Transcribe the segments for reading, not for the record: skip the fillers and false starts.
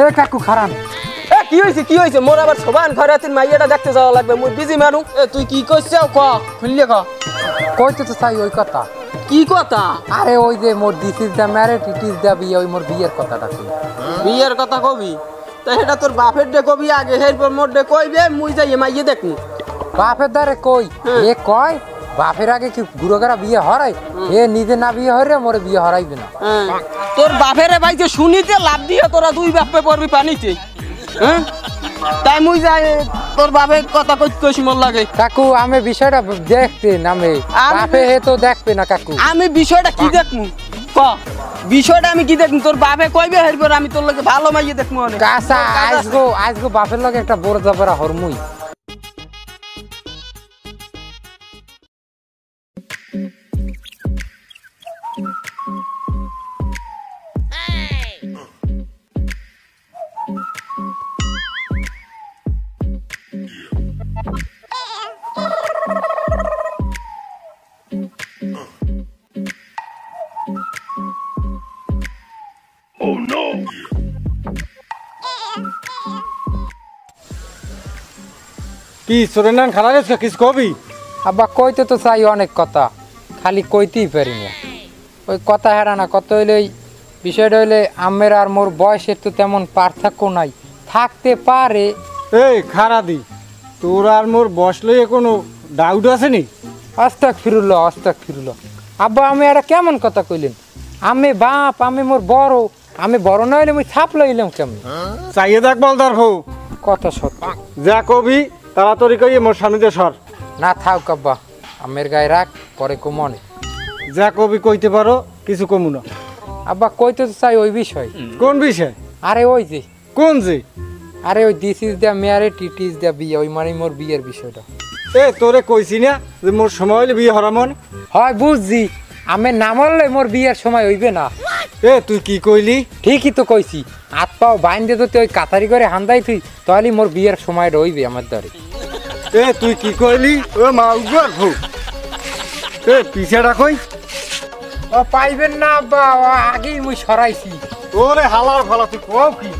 এ কাকু খারাপ এ কি হইছে মোর আবার সবান ঘরাতিন মাইয়াটা দেখতে যাওয়া লাগবে মুই বিজি মানু এ তুই কি কইছস ক খুললে ক কইতে তো চাই ওই কথা কি কথা আরে ওই যে more this is the marriage it is the বিয়ে ওই মোর বিয়ের কথাটা কই বিয়ের কথা কবি তা এটা তোর বাপের ডে কবি আগে হেরপর মোর ডে কইবে মুই যাই মাইয়ে দেখমু বাপের দ্বারে কই এ কয় বাপের আগে কি গুরুগারা বিয়ে হরাই এ নিজে না বিয়ে হরে মোরে বিয়ে হরাইবে না তোর বাপেরে ভাই যে শুনিতে লাভ দিয়ে তোরা দুই বাপে পড়বি পানিতে হ্যাঁ তাই মুই যাই তোর বাপের কথা কইছি মোর লাগে কাকু আমি বিষয়টা দেখতে নামে বাপে হে তো দেখবে না কাকু আমি বিষয়টা কি দেখমু ক বিষয়টা আমি কি দেখমু তোর বাপে কইবে হেরপর আমি তোর লাগে ভালো মাইয়ে দেখমু অনেক কাসা আজগো বাপের লগে একটা বড় জাবরা হরমুই কি সুরেনান খারাপ কিছু কবি আব্বা কইতে তো চাই অনেক কথা খালি কইতেই পারি না ওই কথা হেরা না কত হইলে বিষয়টা হইলে আমের আর মোর বয়সের তো তেমন পার্থক্য নাই থাকতে পারে এই খারাদি তোর আর মোর বসলে কোনো ডাউট আছে নি আস্তাক ফিরুল্ল আব্বা আমি এটা কেমন কথা কইলেন আমি বাপ আমি মোর বড় আমি বড় না হইলে মুই ছাপ লইলাম কেমন চাইয়ে দেখ বল তার হো কথা সত্য যা কবি তাড়াতাড়ি কইয়ে মোর সামনে সর না থাক আব্বা আমের গায়ে রাখ পরে কমনে যা কবি কইতে পারো কিছু কমু না আব্বা কইতে তো চাই ওই বিষয় কোন বিষয় আরে ওই যে কোন যে আরে ওই this is the marriage it is the বিয়ে ওই মানে মোর বিয়ের বিষয়টা এ তোরে কইছি না যে মোর সময় হইলে বিয়ে হরামন হয় বুঝছি আমি না মরলে মোর বিয়ের সময় হইবে না এ তুই কি কইলি ঠিকই তো কইছি হাত পাও বাইন্দে তো তুই কাতারি করে হান্দাই তুই তাহলে মোর বিয়ের সময় রইবে আমার দ্বারে এ তুই কি কইলি ও মা উগর ভু এ পিছাটা কই ও পাইবেন না আব্বা আগেই মুই সরাইছি ওরে হালার ফালা তুই কও কি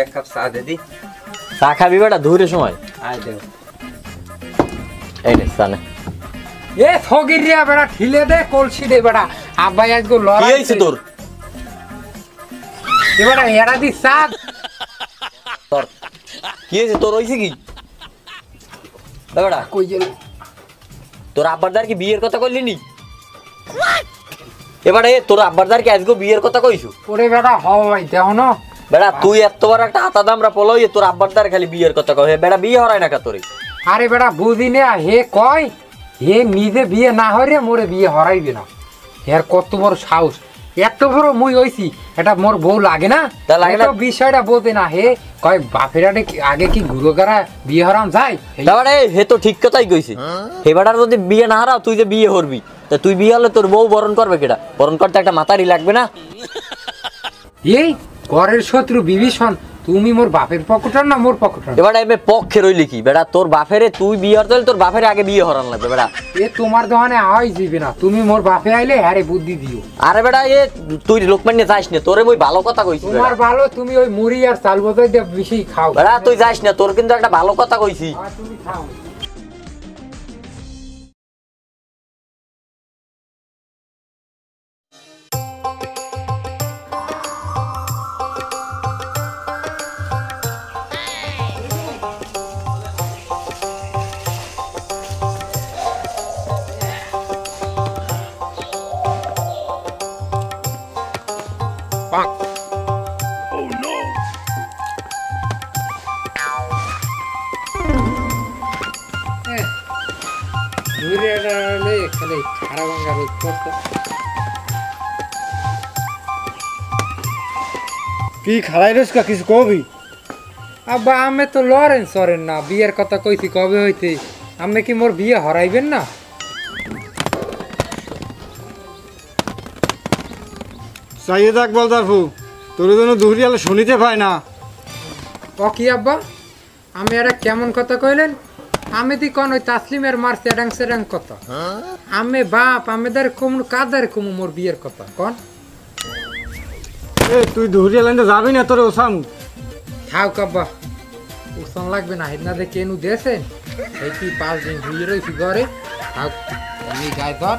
এক কাপ চা দে দি চা খাবি বেটা ধরে সময় আয় দে এই নে সানে এ ফগিরিয়া বেড়া ঠিলে দে কলসি দে বেড়া আব্বাই আজগো লড়াই কি হইছে তোর এ বেড়া হেরা দি সাদ তোর কি হইছে তোর হইছে কি বেটা কই যে তোর আব্বারদার কি বিয়ের কথা কইলি নি এবারে তোর আব্বারদার কি আজগো বিয়ের কথা কইছু ওরে বেড়া হয় দেখো না বেটা তুই এত বড় একটা হাতা দামরা পলই তোর আব্বারদার খালি বিয়ের কথা কয় বেটা বিয়ে হরায় না কা তোরে আরে বেড়া বুঝি না হে কয় হে নিজে বিয়ে না হরে মোরে বিয়ে হরাইবে না এর কত বড় সাহস এত বড় মুই হইছি এটা মোর বউ লাগে না তা লাগে না তো বিষয়টা বোঝে না হে কয় বাপের আগে কি গুরুগারা বিয়ে হরাম যায় তারপরে হে তো ঠিক কথাই কইছে হে বেটার যদি বিয়ে না হারাও তুই যে বিয়ে হরবি তা তুই বিয়ে হলে তোর বউ বরণ করবে কেডা বরণ করতে একটা মাতারি লাগবে না এই ঘরের শত্রু বিভীষণ তুমি মোর বাপের পকেটার না মোর পকেটার এবার আমি পক্ষে রইলি কি বেটা তোর বাপেরে তুই বিয়ে হরতে হলে তোর বাপেরে আগে বিয়ে হরান লাগবে বেটা এ তোমার দোকানে আওয়াই যাবে না তুমি মোর বাপে আইলে হ্যারে বুদ্ধি দিও আরে বেটা এ তুই লোকমান নিয়ে যাস না তোরে মই ভালো কথা কইছি তোমার ভালো তুমি ওই মুড়ি আর চাল বোঝাই দিয়ে বেশি খাও বেটা তুই যাস না তোর কিন্তু একটা ভালো কথা কইছি আর তুমি খাও কি খারাই রেস কা কিছু কবি আব্বা আমি তো লড়েন সরেন না বিয়ের কথা কইছি কবে হইতে আমি কি মোর বিয়ে হরাইবেন না সাইয়েদ আকবর দারফু তোর জন্য দুহরিয়ালে শুনিতে পায় না। ও কি আব্বা আমি এটা কেমন কথা কইলেন? আমি দি কোন ওই তাসলিমের মার সেডাং সেডাং কথা। আমি বাপ আমাদের কুমু কাদের কুমু মোর বিয়ের কথা কোন? এ তুই দুহরিয়ালে যাবি না তোরে ওসামু। থাও কাব্বা উসন লাগবে না হেদনা দে কেনু দেছেন এই কি 5 দিন হইয়ে রইছি ঘরে। থাও আমি গায় ধর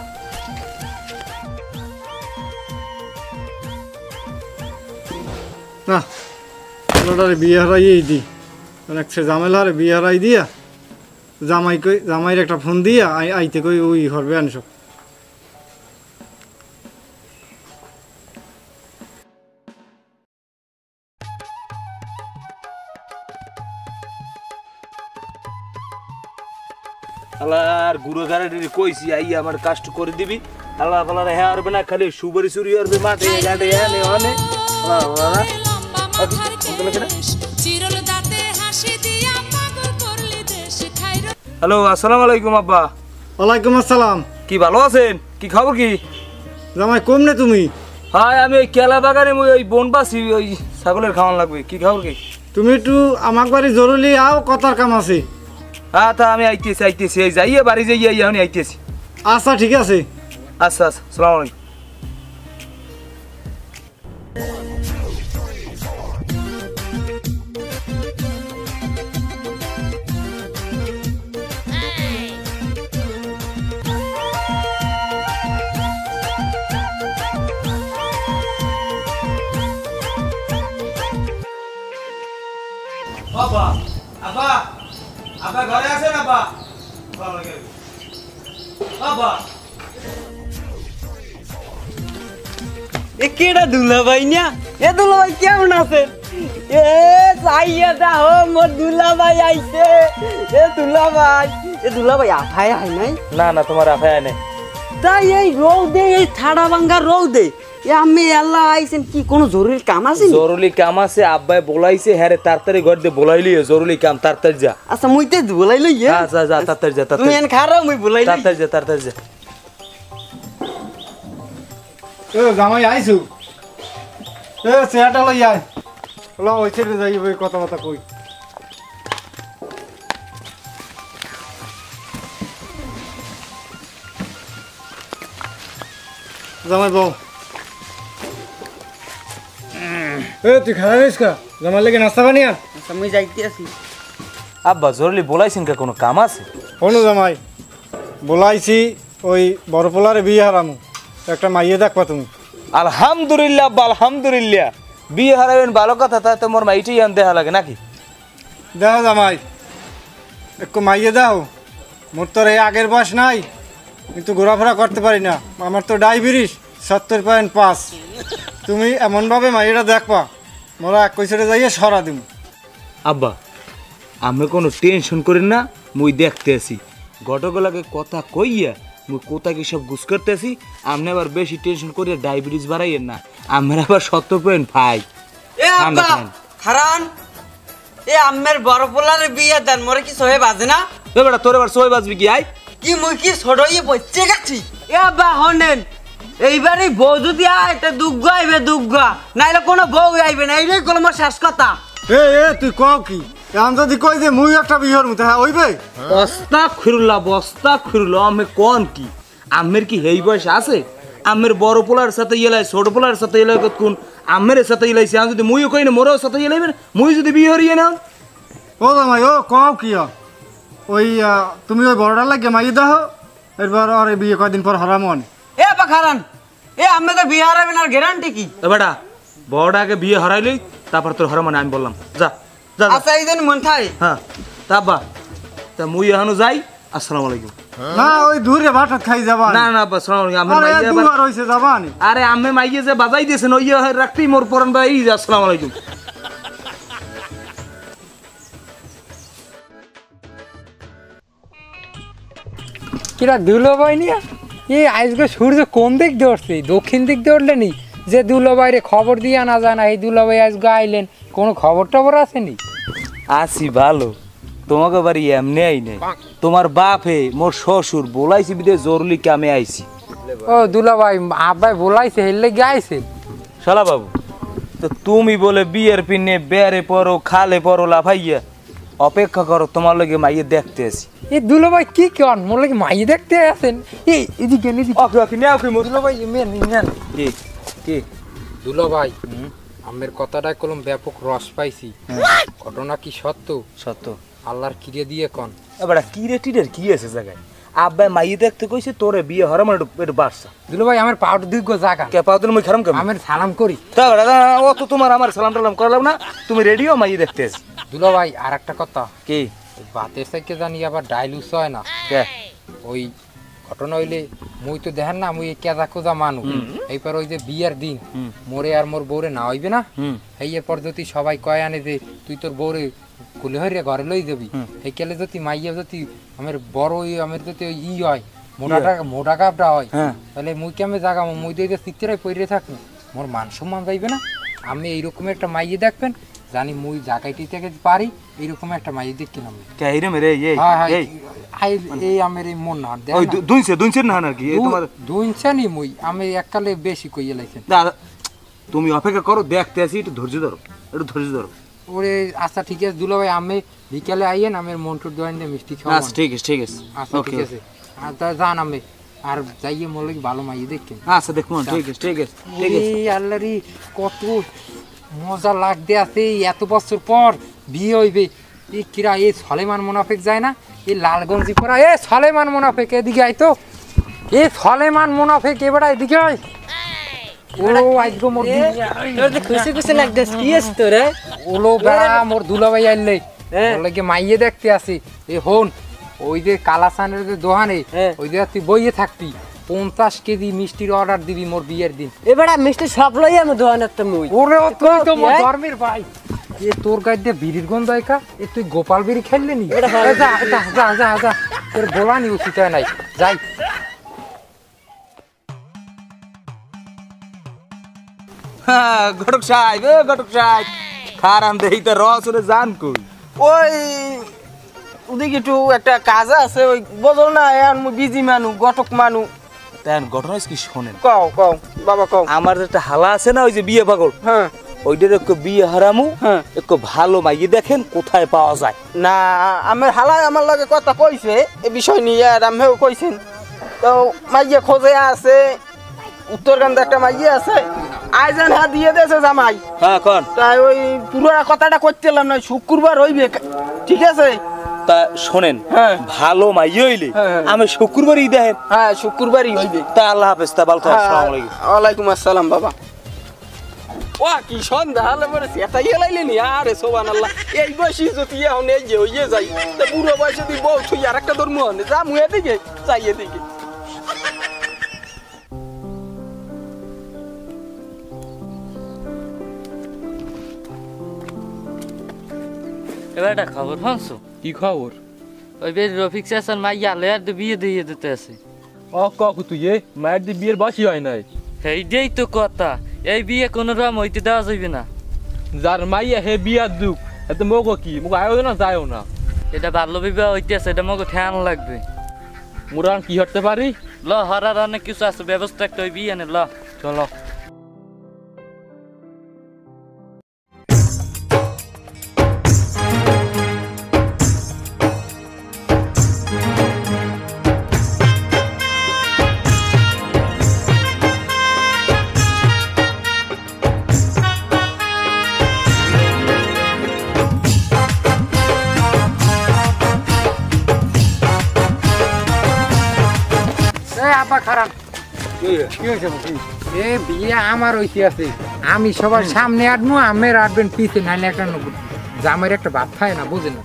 না ওটারে বিয়ে হারাইয়েই দি অনেক সে ঝামেলা হারে বিয়ে হারাই দিয়া জামাইয়ের একটা ফোন দিয়া আইতে কই ওই হরবে আনসব। আল্লাহ আর গুরু গাড়ি কইছি আই আমার কাজ করে দিবি। আল্লাহ আল্লাহ হ্যাঁ আরবে না খালি সুবরি চুরি আরবে মাঠে ঘাটে এনে অনে। হ্যালো আসসালামু আলাইকুম আব্বা। ওয়ালাইকুম আসসালাম। কি ভালো আছেন? কি খবর কি? জামাই কম নে তুমি? হ্যাঁ আমি ওই কেলা বাগানে ওই বনবাসী ওই ছাগলের খাওয়ান লাগবে। কি খবর কি? তুমি একটু আমার বাড়ি জরুরি আও, কথার কাম আছে। হ্যাঁ তা আমি আইতেছি এই যাইয়ে বাড়ি যাইয়ে আমি আইতেছি। আচ্ছা ঠিক আছে। আচ্ছা আচ্ছা আসসালামু আলাইকুম। আব্বা আব্বা আব্বা ঘরে আছেন আব্বা? আব্বা এ কেডা দুলাভাই না? এ দুলাভাই কেমন আছেন? এ চাইয়া দাও মোর দুলাভাই আইছে। এ দুলাভাই আফায় আই নাই? না না তোমার আফায় নেই। তাই এই রৌদে এই ঠাড়া ভাঙ্গা রৌদে এ আমি আল্লাহ আইছেন কি কোনো জরুরি কাম আছে? জরুরি কাম আছে আব্বাই বলাইছে। হ্যাঁ রে তাড়াতাড়ি ঘর দিয়ে বলাইলি জরুরি কাম তাড়াতাড়ি যা। আচ্ছা মুইতে বলাই লই। যা যা যা তাড়াতাড়ি যা তুমি এন খারাপ মুই বলাই লই। তাড়াতাড়ি যা তাড়াতাড়ি যা। এ জামাই আইছু? এ চেয়ারটা লই আয়। ল ওই ছেড়ে যাই ওই কথা কথা কই। জামাই বউ এ তুই খারাপ হইস কা? জামাই লেগে নাস্তা বানি আর। আচ্ছা মুই যাইতে আছি। আব্বা জরুরি বলাইছেন কে কোনো কাম আছে? শোনো জামাই বলাইছি ওই বড় পোলারে বিয়ে হারামু, একটা মাইয়ে দেখবা তুমি। আলহামদুলিল্লাহ আব্বা আলহামদুলিল্লাহ। বিয়ে হারাবেন ভালো কথা, তা তোমার মাইটাই আন দেখা লাগে নাকি? দেখো জামাই একটু মাইয়ে দাও। মোর তোর এই আগের বয়স নাই কিন্তু ঘোরাফেরা করতে পারি না। আমার তো ডায়াবেটিস 70.5। তুমি এমনভাবে মাইয়েটা দেখবা মোরা এক কইসে যাইয়ে সরা দিম। আব্বা আমি কোনো টেনশন করেন না, মুই দেখতে আসি ঘটকলাকে কথা কইয়া মুই কোথা কি সব গুছ করতে আসি। আপনি আবার বেশি টেনশন করিয়া ডায়াবেটিস বাড়াইয়েন না। আমার আবার 70.5। এ আব্বা খারান এ আম্মের বড় পোলারে বিয়ে দেন মোরে কি সহে বাজে না? এ বেটা তোর আবার সবাই বাজবি কি? আই কি মুই কি ছোটইয়ে বইচে গেছি? এ আব্বা হনেন এইবারে বউ যদি আইতে দুগ্গ আইবে দুগ্গ, নাইলে কোনো বউ আইবে না। এইটাই কল মোর শেষ কথা। এ তুই কও কি? এখন যদি কই যে মুই একটা বিয়ের মতো হ্যাঁ ওইবে? বস্তা আমি কোন কি আমের কি হেই বয়স আছে? আমের বড় পোলার সাথে ইলাই ছোট পোলার সাথে ইলাই কোন আমের সাথে ইলাইছি। আমি যদি মুইও কই না মোরও সাথে ইলাইবেন, মুই যদি বিয়ে হরিয়ে না। ও জামাই ও কও কি? ওই তুমি ওই বড়টা লাগে মাইয়ে দাও, এরপর আর বিয়ে কয়দিন পর হারামন। এ আব্বা খারান এ আম্মে তো বিয়ে হারাবেন আর গ্যারান্টি কি? এ বেটা বড়টাকে বিয়ে হরাইলি তারপর তোর হরা মানে আমি বললাম যা যা। আচ্ছা এই দিন মন থাই। হ্যাঁ তা আব্বা তা মুই এখনো যাই। আসসালামু আলাইকুম। না ওই দূরে ভাত খাই যাবা না না আব্বা আসসালামু আলাইকুম। আমার আরে মাইয়া দুবার হইছে যাবা নি? আরে আমি মাইয়ে যে বাজাই দিয়েছেন ওই রাখতেই মোর পরান ভাই। আসসালামু আলাইকুম। কিরা দুলো ভাই নিয়া এই আজকে সূর্য কোন দিক দিয়ে উঠছে? দক্ষিণ দিক দিয়ে উঠলে নি যে দুলো ভাইরে খবর দিয়ে আনা যায় না। এই দুলো ভাই আজকে আইলেন, কোনো খবর টবর আসেনি? আসি ভালো, তোমাকে বাড়ি এমনি আই নাই। তোমার বাপে মোর শ্বশুর বলাইছি বিদে জরুরি কামে আইছি। ও দুলো ভাই আব্বাই বলাইছে হেললে গিয়ে আইছে। শালা বাবু তো তুমি বলে বিয়ের পিনে বেড়ে পড়ো খালে পড়ো লাফাইয়া অপেক্ষা করো তোমার লগে মাইয়ে দেখতে আসি এই দুলো ভাই কি কন মোর লাগে মাই দেখতে আছেন এই এদিকে এদিকে ওকে ওকে নাও কি দুলো ভাই মেন নেন কি কি দুলো ভাই আমের কথাটা কলম ব্যাপক রস পাইছি ঘটনা কি সত্য সত্য আল্লাহর কিরে দিয়ে কন এবারে কি রে টিরের কি আছে জায়গায় আব্বা মাইয়ে দেখতে কইছে তোরে বিয়ে হরা মানে একটু বাড়ছা দুলো ভাই আমার পাউডার দিগ জায়গা কে পাউদের মুই খারাম কেমন আমের সালাম করি তা ও তো তোমার আমার সালাম টালাম করলাম না তুমি রেডিও মাইয়ে দেখতে আসি দুলো ভাই আর একটা কথা কি বাতের সাইকে জানি আবার ডাইলুস হয় না কে ওই ঘটনা হইলে মুই তো দেখেন না মুই কেজা কোজা মানু এইবার ওই যে বিয়ের দিন মোরে আর মোর বউরে না হইবে না এই পর যদি সবাই কয় আনে যে তুই তোর বউরে কুলে হইরে ঘরে লই যাবি এই কেলে যদি মাইয়া যদি আমার বড় আমার যদি ওই হয় মোটা কাপড়া হয় তাহলে মুই কেমন জাগা মুই তো এই যে চিত্রাই পইরে থাকবো মোর মান সম্মান যাইবে না আমি এইরকম একটা মাইয়ে দেখবেন জানি মুই জাগাইটি থেকে পারি এইরকম একটা মাইয়ে দেখছিলাম কে হিরে মেরে এই এই এই আমের এই মন না ওই দুইছে না নাকি এই তোমার দুইছানি মুই আমি এককালে বেশি কইয়া লাইছেন দাদা তুমি অপেক্ষা করো দেখতে আসি একটু ধৈর্য ধরো ওরে আচ্ছা ঠিক আছে দুলা ভাই আমি বিকালে আইয়েন আমের মন্টুর দোকান দিয়ে মিষ্টি খাওয়া আচ্ছা ঠিক আছে আচ্ছা ঠিক আছে আর তা জান আমি আর যাইয়ে মোর লাগি ভালো মাইয়ে দেখেন আচ্ছা দেখুন ঠিক আছে এই আল্লাহরি কত মজা লাগতে আছে এত বছর পর বিয়ে হইবে এই কিরা এই সলেমান মুনাফিক যায় না এই লালগঞ্জি পড়া এ সলেমান মুনাফিক এদিকে আয় তো এ সলেমান মুনাফিক এবারে এদিকে আয় ও আজগো মোর খুশি খুশি লাগতেছ কি আছে তোরে ওলো বেড়া মোর দুলা ভাই আইলে ওর লাগে মাইয়ে দেখতে আসি এ হন ওই যে কালাসানের যে দোকানে ওই যে তুই বইয়ে থাকবি 50 কেজি মিষ্টির অর্ডার দিবি মোর বিয়ের দিন এবারে মিষ্টি সব লই আমি দোকানের তো মুই ওরে তুই তো মোর ধর্মের ভাই এ তোর গায়ে দিয়ে বিড়ির গন্ধ আইকা এ তুই গোপাল বিড়ি খেললি নি যা যা যা যা যা তোর বলানি উচিত হয় নাই যাই ঘটক সাহেব খারান দেই তো রসরে জান কই ওই ওদিকে একটু একটা কাজ আছে ওই বদল না এখন মুই বিজি মানু গটক মানু তেন ঘটনা কি শোনেন কও বাবা কও আমার একটা হালা আছে না ওই যে বিয়ে পাগল হ্যাঁ ওইটার একটু বিয়ে হারামু একটু ভালো মাইয়ে দেখেন কোথায় পাওয়া যায় না আমার হালাই আমার লগে কথা কইছে এই বিষয় নিয়ে আর আমিও কইছেন তো মাইয়া খোঁজে আছে উত্তরকান্দে একটা মাইয়া আছে আইজান হা দিয়ে দেছে জামাই হ্যাঁ কোন তাই ওই পুরো কথাটা করতেলাম না শুক্রবার হইবে ঠিক আছে তা শোনেন ভালো মাইয়ে হইলে আমি শুক্রবারই দেখেন হ্যাঁ শুক্রবারই হইবে তা আল্লাহ হাফেজ তা ভালো থাকো আসসালামু আলাইকুম ওয়ালাইকুম আসসালাম বাবা ও কি সন্ধ্যা হলে মরে সেটা লাইলে নি আরে সুবহানাল্লাহ এই বয়সে যদি এখন এই যে হইয়ে যাই তা বুড়ো বয়সে তুই বউ তুই আর একটা ধর্ম হনে যা মুয়ে দিকে যাই এদিকে এবার একটা খবর শুনছো কি খবর ওই বেশ রফিক চাচার মা ইয়ালে আর বিয়ে দিয়ে দিতে আছে ও কাকু তুই মায়ের দিয়ে বিয়ের বাসি হয় নাই সেইটাই তো কথা এই বিয়ে কোনো রকম হইতে দেওয়া যাবে না যার মাইয়া হে বিয়ার দুঃখ এত মগো কি মগো আয়ো না যায়ও না এটা বাল্য বিবাহ হইতেছে এটা মগে ঠ্যান লাগবে মুরান কি হতে পারি ল হরার অনেক কিছু আছে ব্যবস্থা একটা ওই বিয়ে নে ল চলো আপা খারাপ এ বিয়ে আমার হইতে আছে আমি সবার সামনে আটবো আমের আটবেন পিছে নাইলে একটা জামের একটা ভাত খায় না বুঝেন না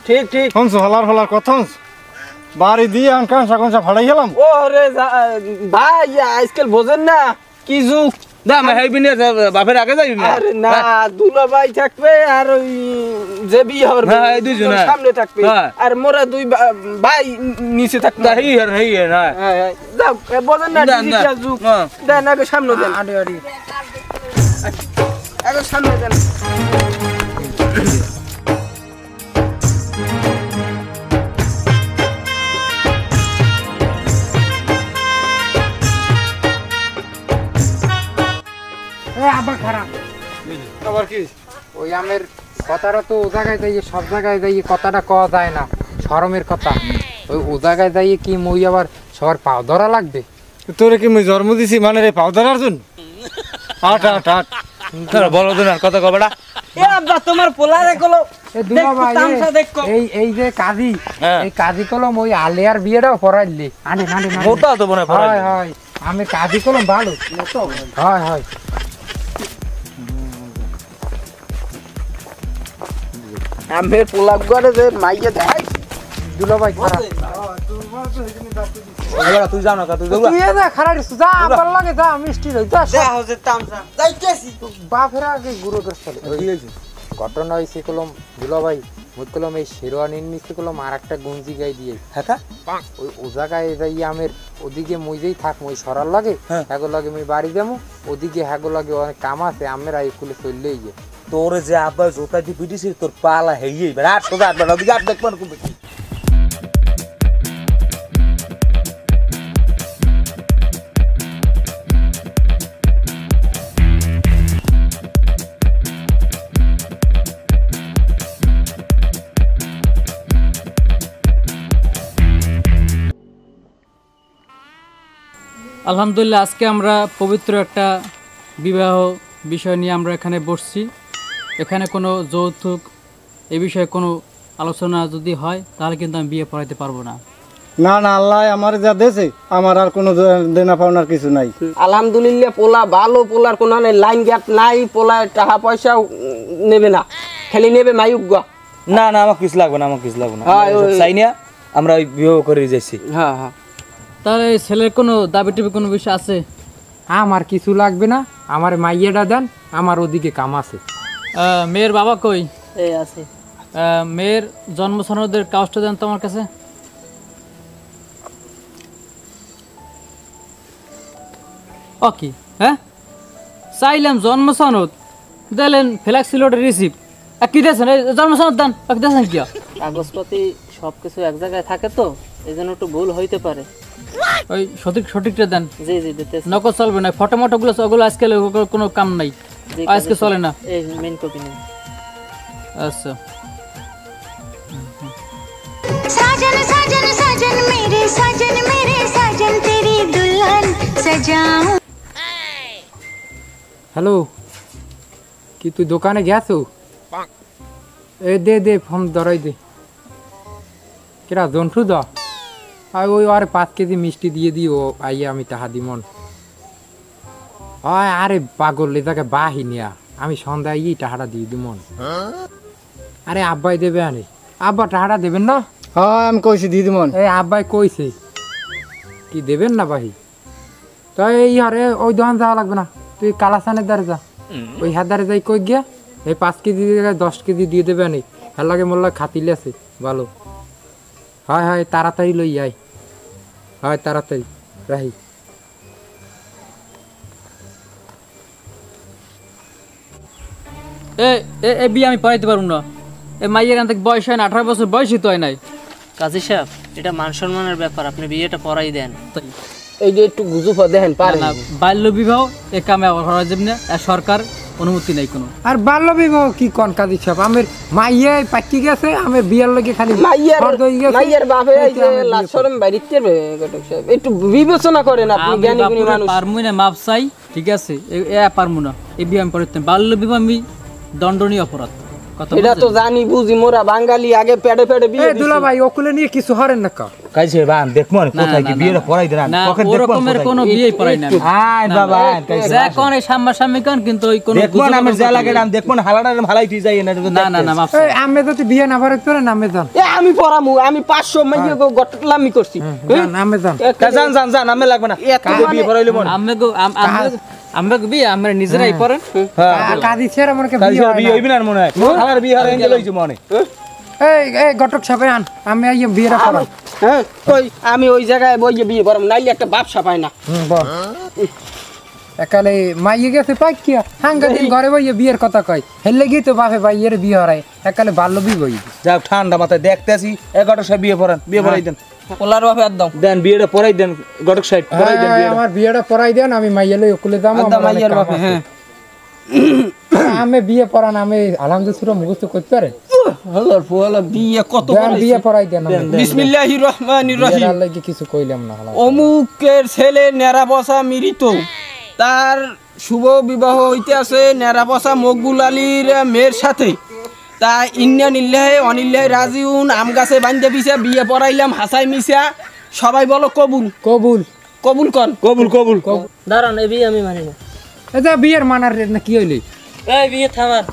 ঠিক ঠিক শুনছো হলার কথা বাড়ি দিয়ে কাঁচা কাঁচা ফাড়াই গেলাম ও রে ভাই আজকাল বোঝেন না কি যুগ দা আমি হাইবি নিয়ে বাপের আগে যাইবি না আরে না দুলা ভাই থাকবে আর ওই যে বিয়ে হবে হ্যাঁ, এই দুইজন, হ্যাঁ। সামনে থাকবে হ্যাঁ। আর মোরা দুই ভাই নিচে থাকবে তা হেই না হ্যাঁ হ্যাঁ যাও বোঝেন না না, না, ডিজিটাল যুগ না। দেন আগে সামনে দেন আরে আরে আগে সামনে দেন এ আবার কি ওই আমের কথাটা তো ও জায়গায় যাইয়ে সব জায়গায় যাইয়ে কথাটা কওয়া যায় না, শরমের কথা। ওই ও জায়গায় যাইয়ে কি মই আবার সবার পাও ধরা লাগবে? তোরে কি মুই জন্ম দিছি মানে রে পাও ধরার জন্য? আট আট আট বলো তো না কথা কবেটা এ আব্বা তোমার পোলারে কলো এ দুলা ভাই তামসা দেখো। এই যে কাজী, হ্যাঁ। এই কাজী কলম ওই আলিয়ার বিয়েটাও পড়াইলি। আনে আনে আনে। মোটা তো মনে হয় হয় হয়, আমি কাজী কলম ভালো। হয় হয়। আমের পোলা করে যে মাইয়া দেখাই দুলা ভাই খারাপ। তুই যাও না তুই তুই এ যা খারাপ যা আমার লাগে যা মিষ্টি রই যা। হচ্ছে তামসা যাইতেছি বাপের আগে গুরু দর্শন। ঘটনা হয়েছে কলম দুলা ভাই মুই কলম এই শেরওয়ানির নিচে কলম আর একটা গুঞ্জি গাই দিয়ে হ্যাঁ ওই ও জায়গায় যাই আমের ওদিকে মুই যেই থাক মই সরার লাগে হ্যাগো লাগে মুই বাড়ি যাবো, ওদিকে হ্যাগো লাগে অনেক কাম আছে আমের আই কুলে চললেই গিয়ে। তোর যে আব্বা জোতা দিয়ে পিটিছি তোর পালা হেয়ে এবার আর সোজা আসবে না ওদিকে আর দেখবো না কিন্তু আলহামদুলিল্লাহ, আজকে আমরা পবিত্র একটা বিবাহ বিষয় নিয়ে আমরা এখানে বসছি। এখানে কোনো যৌতুক এ বিষয়ে কোনো আলোচনা যদি হয় তাহলে কিন্তু আমি বিয়ে পড়াইতে পারবো না। না না, আল্লাহ আমার যা দেছে আমার আর কোনো দেনা পাওনার কিছু নাই। আলহামদুলিল্লাহ পোলা ভালো, পোলার কোনো লাইন গ্যাপ নাই, পোলার টাকা পয়সাও নেবে না, খালি নেবে মায়ুজ্ঞা। না না আমার কিছু লাগবে না, আমার কিছু লাগবে না, হ্যাঁ, চাই না আমরা ওই বিবাহ করে যাচ্ছি। হ্যাঁ হ্যাঁ। তাহলে এই ছেলের কোনো দাবি টাবি কোনো বিষয় আছে? আমার কিছু লাগবে না, আমার মাইয়াটা দেন, আমার ওদিকে কাম আছে। মেয়ের বাবা কই? এই আছে। মেয়ের জন্ম সনদের কাগজটা দেন তো আমার কাছে। ও কি হ্যাঁ চাইলাম জন্ম সনদ, দিলেন ফ্ল্যাক্সি লোডের রিসিপ্ট। কি দিয়েছেন? জন্ম সনদ দেন, দিয়েছেন কি? কাগজপাতি সবকিছু এক জায়গায় থাকে তো এই জন্য একটু ভুল হইতে পারে। ওই সঠিকটা দেন। জি জি দিতেছি। নকল চলবে না, ফটো মটোগুলো ওগুলো আজকাল কোনো কাম নাই, আজকে চলে না। এই মেইন কপি নিন। আচ্ছা। साजन साजन साजन मेरे साजन तेरी दुल्हन सजाऊं। হ্যালো, কি তুই দোকানে গেছো? এ দে দে ফোন ধরাই দে। কেরা জন্টু দা? আর ওই আরে 5 কেজি মিষ্টি দিয়ে দিও, আইয়া আমি টাকা দিমন। হয় আরে পাগল এটাকে বাহিনিয়া, আমি সন্ধ্যায় এই টাকাটা দিয়ে দিমন। আরে আব্বাই দেবে, আরে আব্বা টাকাটা দেবেন না? হ্যাঁ আমি কইছি দিদিমন। এই আব্বাই কইছে কি দেবেন না বাহি? তো এই আরে ওই দোকান যাওয়া লাগবে না, তুই কালাসানের দ্বারে যা, ওই হাত যাই কই গিয়া এই 5 কেজি 10 কেজি দিয়ে দেবে আনি। হ্যাঁ লাগে মোল্লা খাতিলে আছে ভালো। হয় হয় তাড়াতাড়ি লই আই, হয় তাড়াতাড়ি রাহি। এ বিয়ে আমি পড়াইতে পারবো না। এই মাইয়ের আনতে বয়স হয় না, 18 বছর বয়সই তো হয় নাই। কাজী সাহেব, এটা মান সম্মানের ব্যাপার, আপনি বিয়েটা পড়াই দেন। এই যে একটু গুজুফা দেখেন পারে না, বাল্য বিবাহ এ কামে করা যাবে না, আর সরকার অনুমতি নাই কোনো। আর বাল্য বিবাহ কি কোন কাজী সব? আমার মাইয়ে পাকি গেছে, আমার বিয়ার লগে খালি মাইয়ার বাপে এই যে লাশরম বাইরিতে একটু বিবেচনা করেন আপনি, জ্ঞানী গুণী মানুষ। পারমু না মাপ চাই, ঠিক আছে? এ পারমু না, এই বিয়ে আমি পড়াইতে। বাল্য বিবাহ আমি দণ্ডনীয় অপরাধ। এটা তো জানি বুঝি, মোরা বাঙালি আগে পেড়ে পেড়ে বিয়ে দিছি। দুলা ভাই ওকুলে নিয়ে কিছু হরেন না কা? কাইছে বান দেখমু কোথায় কি বিয়েটা পড়াই দেন, না পকেট ওই রকমের কোনো বিয়েই পড়াই না। আয় বাবা কাইছে যা কোন এই সামনাসামনি কোন, কিন্তু ওই কোন দেখমু না আমি যা লাগে আমি দেখমু না, হালাটা ভালাই তুই যাই না। না না মাপ এই আমি যদি বিয়ে না ভরে করে নামে যান। এ আমি পড়ামু, আমি 500 মাইয়া গটলামি করছি। নামে যান জান আমি লাগবে না, বিয়ে পড়াইলে মন আমরা বিয়ে আমরা নিজেরাই পড়েন। কাজী ছেড়ে মনে কাইছে বিয়ে হইবি না মনে হয়, হালার বিয়ে হরে গেল হইছে মনে। এই ঘটক সাপে আন, আমি আইয়া বিয়েটা করাম। হ্যাঁ কই আমি ওই জায়গায় বইয়ে বিয়ে পড়াম, নাইলে একটা ব্যবসা পাই না। বল একালে মাইয়ে গেছে পাই কি সাংঘাতিক ঘরে বইয়ে বিয়ের কথা কয়, হেললে গিয়ে তো বাপে ভাইয়ের বিয়ে হরাই, একালে বাল্য বিয়ে বই। যাও ঠান্ডা মাথায় দেখতেছি 11 সাহেব বিয়ে পড়ান, বিয়ে পড়াই দেন। পোলার বাপে আর দাও দেন বিয়েটা পড়াই দেন, গটক সাহেব পড়াই দেন বিয়েটা। আমার বিয়েটা পড়াই দেন, আমি মাইয়া লই ওকুলে যাবো। মাইয়ার বাপে হ্যাঁ আমি বিয়ে পড়ান আমি আলহামদুলিল্লাহ মুখস্থ করতে পারে হলার পোলা বিয়ে কত বিয়ে পড়াই দেন বিসমিল্লাহির রহমানির রহিম আল্লাহ কিছু কইলাম না অমুকের ছেলে নেরাবসা মৃত তার শুভ বিবাহ হইতে আছে নেরাবসা মকবুল আলীর মেয়ের সাথে তা ইন্না নিল্লাহে অনিল্লাহে রাজিউন আম গাছে বান্ধে পিছা বিয়ে পড়াইলাম হাসাই মিশা সবাই বলো কবুল কবুল কবুল কর কবুল কবুল দাঁড়ান এই বিয়ে আমি মানি না। এটা বিয়ের মানার না কি হইলি এই বিয়ে থামান,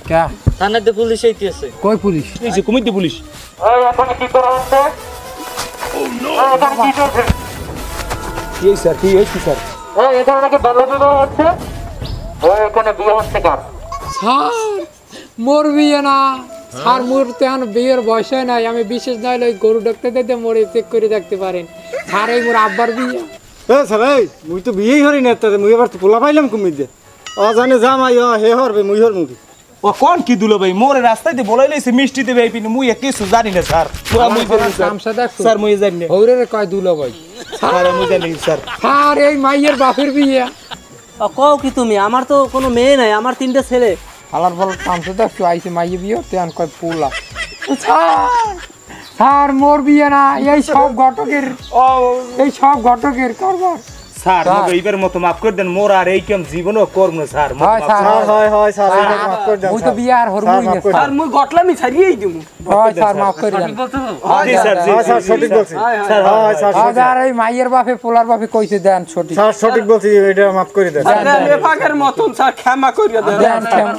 কা থানাতে পুলিশ আইতেছে। কই পুলিশ এই কমিটি পুলিশ কি স্যার কি হয়েছে স্যার স্যার মোর বিয়ে না স্যার মোর তো এখন বিয়ের বয়স হয় নাই আমি বিশেষ নইলে ওই গরু ডাক্তার দিতে মোরে চেক করে দেখতে পারেন স্যার এই মোর আব্বার বিয়ে স্যার এই মুই তো বিয়েই হরি না তাতে মুই এবার তো পোলা পাইলাম কুমির দে জানে জামাই হে হরবে মুই হর মুখি ও কোন কি দুলো ভাই মোরে রাস্তাতে বলাই লইছে মিষ্টি দেবে এই পিনে মুই কিছু জানি না স্যার স্যার মুই জানি না ওরে রে কয় দুলো ভাই স্যার মুই জানি স্যার স্যার এই মাইয়ের বাপের বিয়ে কও কি তুমি? আমার তো কোনো মেয়ে নাই, আমার 3টে ছেলে। হালার বল কামসে দেখছো আইছে মাইয়ে বিয়ে তেন কয় পোলা স্যার স্যার মোর বিয়ে না এই সব ঘটকের কারবার স্যার মোক এইবার মতো মাফ করে দেন মোর আর এই কেম জীবনও করব না স্যার হয় স্যার হয় স্যার মাফ করে দেন মুই তো বিয়ে আর হরমই না আর মুই গটলামি ছাড়িয়েই দিমু হয় স্যার মাফ করে দেন জি স্যার জি স্যার সঠিক বলছি স্যার হয় স্যার আর এই মাইয়ের বাপে পোলার বাপে কইছে দেন সঠিক স্যার সঠিক বলছি এটা মাফ করে দেন লেফাকের মতন স্যার ক্ষমা করিয়া দেন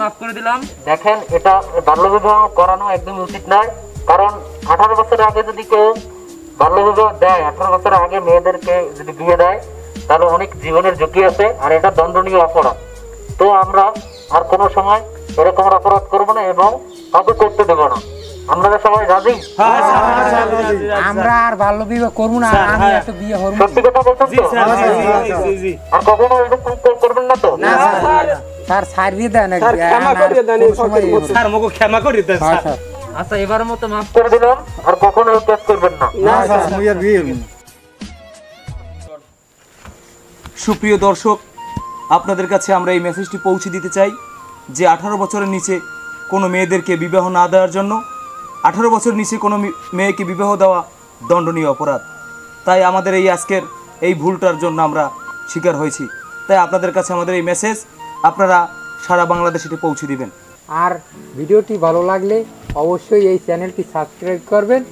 মাফ করে দিলাম। দেখেন এটা বাল্যবিবাহ করানো একদম উচিত নয়, কারণ 18 বছরের আগে যদি কেউ বাল্যবিবাহ দেয়, 18 বছরের আগে মেয়েদেরকে যদি বিয়ে দেয় তাহলে অনেক জীবনের ঝুঁকি আছে আর এটা দণ্ডনীয় অপরাধ। তো আমরা আর কোনো সময় এরকম অপরাধ করবো না এবং কাউকে করতে দেবো না। আপনারা সবাই রাজি? আমরা আর বাল্য বিবাহ করবো না, আমি একটা বিয়ে হরমু। সত্যি কথা বলছেন তো? আর কখনো এরকম করবেন না তো? স্যার ছাড়িয়ে দেন ক্ষমা করিয়া দেন স্যার মগো ক্ষমা করে দেন স্যার। আচ্ছা এবারের মতো মাফ করে দিলাম, আর কখনো এই কাজ করবেন না। না স্যার মুই আর বিয়ে হইব না। সুপ্রিয় দর্শক, আপনাদের কাছে আমরা এই মেসেজটি পৌঁছে দিতে চাই যে 18 বছরের নিচে কোনো মেয়েদেরকে বিবাহ না দেওয়ার জন্য, 18 বছরের নিচে কোনো মেয়েকে বিবাহ দেওয়া দণ্ডনীয় অপরাধ। তাই আমাদের এই আজকের এই ভুলটার জন্য আমরা শিকার হয়েছি। তাই আপনাদের কাছে আমাদের এই মেসেজ আপনারা সারা বাংলাদেশে এটি পৌঁছে দিবেন। আর ভিডিওটি ভালো লাগলে অবশ্যই এই চ্যানেলটি সাবস্ক্রাইব করবেন।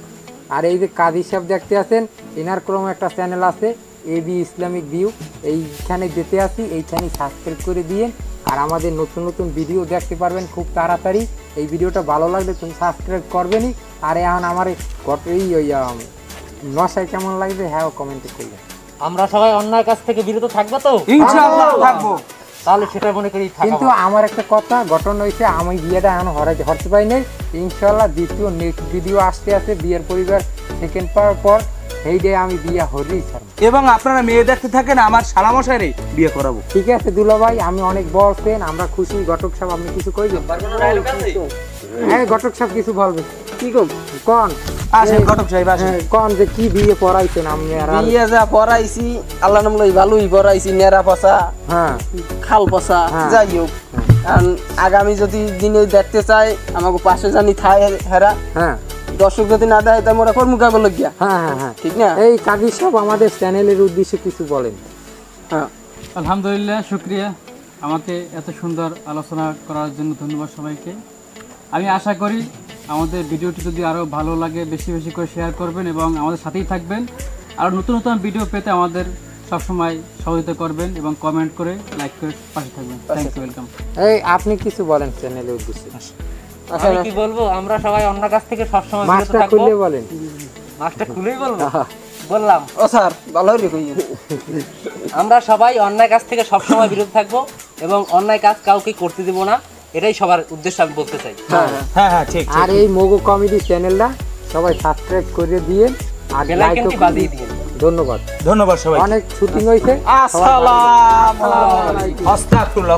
আর এই যে কাজী সাহেব দেখতে আছেন, এনার ক্রমে একটা চ্যানেল আছে এবি ইসলামিক ভিউ, এইখানে যেতে আসি, এইখানে সাবস্ক্রাইব করে দিয়ে আর আমাদের নতুন নতুন ভিডিও দেখতে পারবেন খুব তাড়াতাড়ি। এই ভিডিওটা ভালো লাগলে তুমি সাবস্ক্রাইব করবেনই। আর এখন আমার এই ওই নশায় কেমন লাগবে হ্যাঁ কমেন্টে করবেন। আমরা সবাই অন্যায়ের কাছ থেকে বিরত থাকবো তো? ইনশাআল্লাহ থাকবো। তাহলে সেটা মনে করি কিন্তু আমার একটা কথা ঘটনা হয়েছে, আমি বিয়েটা এখন হরতে পাই নাই। ইনশাল্লাহ দ্বিতীয় নেক্সট ভিডিও আসতে আসতে বিয়ের পরিবার সেকেন্ড পাওয়ার পর সেই ডে আমি বিয়ে হরেই ছাড়ব। এবং আপনারা মেয়ে দেখতে থাকেন, আমার শালামশাইরে বিয়ে করাবো। ঠিক আছে দুলা ভাই, আমি অনেক বলছেন, আমরা খুশি। ঘটক সাহেব আপনি কিছু কইবেন? হ্যাঁ ঘটক সাহেব কিছু বলবেন। কি কম কোন আসেন ঘটক সাহেব আসেন। কোন যে কি বিয়ে পড়াইছেন আপনি? আর বিয়ে যা পড়াইছি আল্লাহ নাম লই ভালোই পড়াইছি, নেরা পচা হ্যাঁ খাল পচা যাই হোক। কারণ আগামী যদি দিনে দেখতে চাই আমাকে পাশে জানি থাই হেরা, হ্যাঁ দর্শক যদি না দেয় তাই মোরা কর্মুকা গেল গিয়া। হ্যাঁ হ্যাঁ হ্যাঁ ঠিক না? এই কাজী সাহেব আমাদের চ্যানেলের উদ্দেশ্যে কিছু বলেন। হ্যাঁ আলহামদুলিল্লাহ, শুক্রিয়া আমাকে এত সুন্দর আলোচনা করার জন্য। ধন্যবাদ সবাইকে। আমি আশা করি আমাদের ভিডিওটি যদি আরও ভালো লাগে বেশি বেশি করে শেয়ার করবেন এবং আমাদের সাথেই থাকবেন। আর নতুন নতুন ভিডিও পেতে আমাদের সবসময় সহযোগিতা করবেন এবং কমেন্ট করে লাইক করে পাশে থাকবেন। Thank you, welcome. এই আপনি কিছু বলেন চ্যানেলের উদ্দেশ্যে। আমি কি বলবো? আমরা সবাই অন্য কাছ থেকে সবসময় বিরত মাছটা থাকবো। খুলে বলেন। মাছটা খুলেই বলবো? বললাম ও স্যার ভালো হইলে কই। আমরা সবাই অন্যায় কাজ থেকে সবসময় বিরত থাকবো এবং অন্যায় কাজ কাউকে করতে দেব না, এটাই সবার উদ্দেশ্য আমি বলতে চাই। হ্যাঁ হ্যাঁ ঠিক। আর এই মোগো কমেডি চ্যানেলটা সবাই সাবস্ক্রাইব করে দিয়ে আর বেল লাইক আইকনটি বাজিয়ে দিন। ধন্যবাদ ধন্যবাদ সবাই। অনেক শুটিং হয়েছে। আসসালামু আলাইকুম। আস্তাগফিরুল্লাহ।